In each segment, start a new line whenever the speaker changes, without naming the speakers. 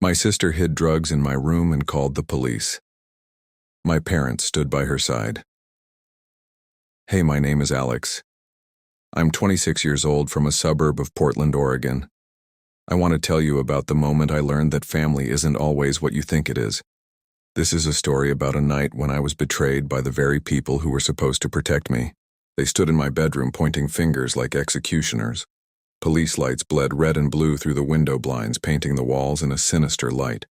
My sister hid drugs in my room and called the police. My parents stood by her side. Hey, my name is Alex. I'm 26 years old from a suburb of Portland, Oregon. I want to tell you about the moment I learned that family isn't always what you think it is. This is a story about a night when I was betrayed by the very people who were supposed to protect me. They stood in my bedroom pointing fingers like executioners. Police lights bled red and blue through the window blinds, painting the walls in a sinister light.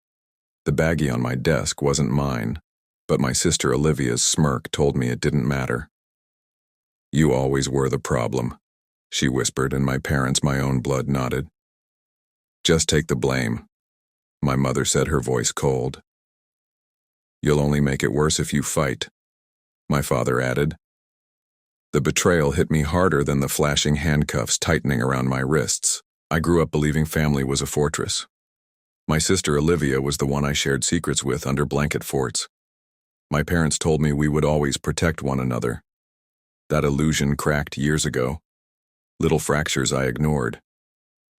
The baggie on my desk wasn't mine, but my sister Olivia's smirk told me it didn't matter. You always were the problem, she whispered, and my parents, my own blood, nodded. Just take the blame, my mother said, her voice cold. You'll only make it worse if you fight, my father added. The betrayal hit me harder than the flashing handcuffs tightening around my wrists. I grew up believing family was a fortress. My sister Olivia was the one I shared secrets with under blanket forts. My parents told me we would always protect one another. That illusion cracked years ago. Little fractures I ignored.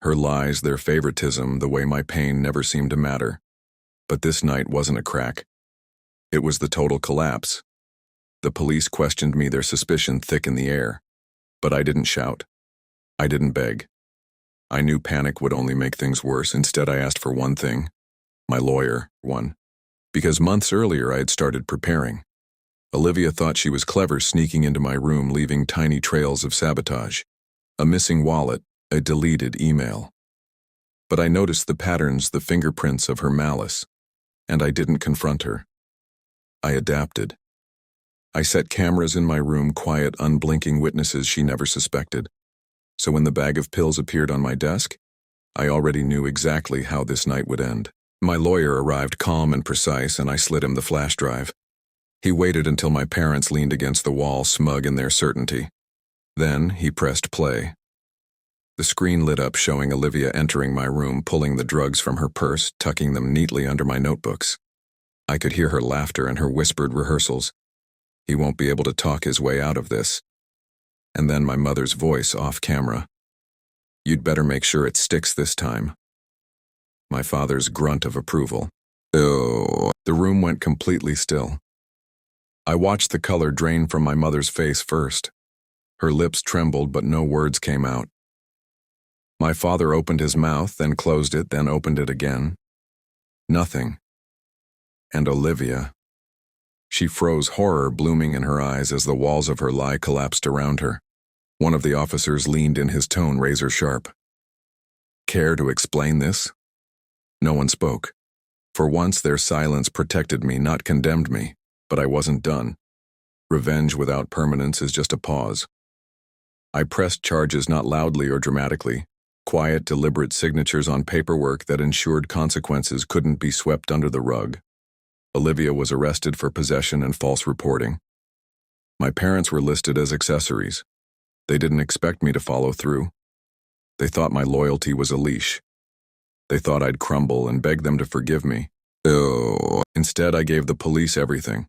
Her lies, their favoritism, the way my pain never seemed to matter. But this night wasn't a crack. It was the total collapse. The police questioned me, their suspicion thick in the air. But I didn't shout. I didn't beg. I knew panic would only make things worse. Instead, I asked for one thing. My lawyer, one. Because months earlier I had started preparing. Olivia thought she was clever, sneaking into my room, leaving tiny trails of sabotage. A missing wallet, a deleted email. But I noticed the patterns, the fingerprints of her malice, and I didn't confront her. I adapted. I set cameras in my room, quiet, unblinking witnesses she never suspected. So when the bag of pills appeared on my desk, I already knew exactly how this night would end. My lawyer arrived calm and precise, and I slid him the flash drive. He waited until my parents leaned against the wall, smug in their certainty. Then he pressed play. The screen lit up, showing Olivia entering my room, pulling the drugs from her purse, tucking them neatly under my notebooks. I could hear her laughter and her whispered rehearsals. He won't be able to talk his way out of this. And then my mother's voice off camera. You'd better make sure it sticks this time. My father's grunt of approval. Oh. The room went completely still. I watched the color drain from my mother's face first. Her lips trembled, but no words came out. My father opened his mouth, then closed it, then opened it again. Nothing. And Olivia. She froze, horror blooming in her eyes as the walls of her lie collapsed around her. One of the officers leaned in, his tone razor sharp. Care to explain this? No one spoke. For once, their silence protected me, not condemned me, but I wasn't done. Revenge without permanence is just a pause. I pressed charges, not loudly or dramatically. Quiet, deliberate signatures on paperwork that ensured consequences couldn't be swept under the rug. Olivia was arrested for possession and false reporting. My parents were listed as accessories. They didn't expect me to follow through. They thought my loyalty was a leash. They thought I'd crumble and beg them to forgive me. Instead, I gave the police everything.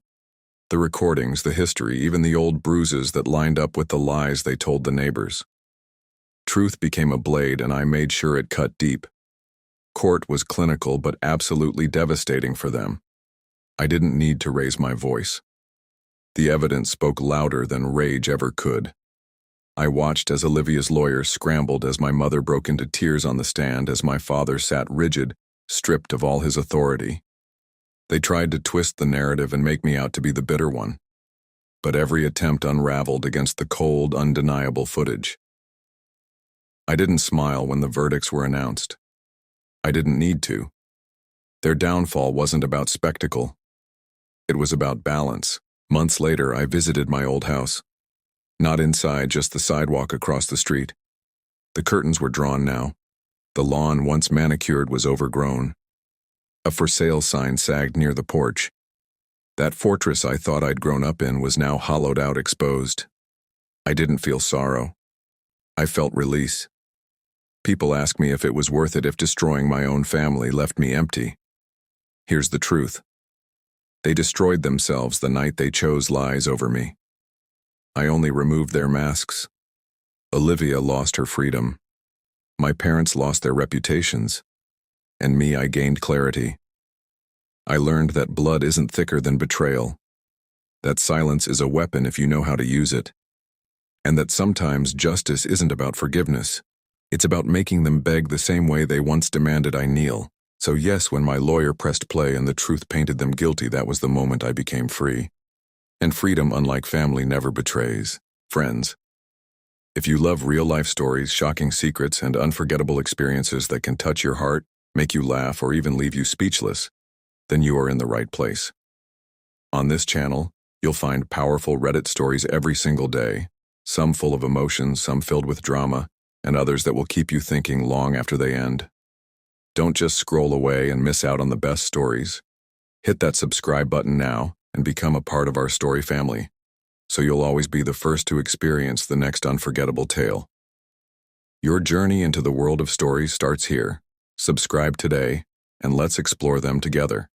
The recordings, the history, even the old bruises that lined up with the lies they told the neighbors. Truth became a blade, and I made sure it cut deep. Court was clinical but absolutely devastating for them. I didn't need to raise my voice. The evidence spoke louder than rage ever could. I watched as Olivia's lawyer scrambled, as my mother broke into tears on the stand, as my father sat rigid, stripped of all his authority. They tried to twist the narrative and make me out to be the bitter one. But every attempt unraveled against the cold, undeniable footage. I didn't smile when the verdicts were announced. I didn't need to. Their downfall wasn't about spectacle. It was about balance. Months later, I visited my old house. Not inside, just the sidewalk across the street. The curtains were drawn now. The lawn, once manicured, was overgrown. A for sale sign sagged near the porch. That fortress I thought I'd grown up in was now hollowed out, exposed. I didn't feel sorrow. I felt release. People ask me if it was worth it, if destroying my own family left me empty. Here's the truth. They destroyed themselves the night they chose lies over me. I only removed their masks. Olivia lost her freedom. My parents lost their reputations. and me, I gained clarity. I learned that blood isn't thicker than betrayal, that silence is a weapon if you know how to use it, and that sometimes justice isn't about forgiveness. It's about making them beg the same way they once demanded I kneel. So yes, when my lawyer pressed play and the truth painted them guilty, that was the moment I became free. And freedom, unlike family, never betrays. Friends, if you love real-life stories, shocking secrets, and unforgettable experiences that can touch your heart, make you laugh, or even leave you speechless, then you are in the right place. On this channel, you'll find powerful Reddit stories every single day, some full of emotions, some filled with drama, and others that will keep you thinking long after they end. Don't just scroll away and miss out on the best stories. Hit that subscribe button now and become a part of our story family, so you'll always be the first to experience the next unforgettable tale. Your journey into the world of stories starts here. Subscribe today, and let's explore them together.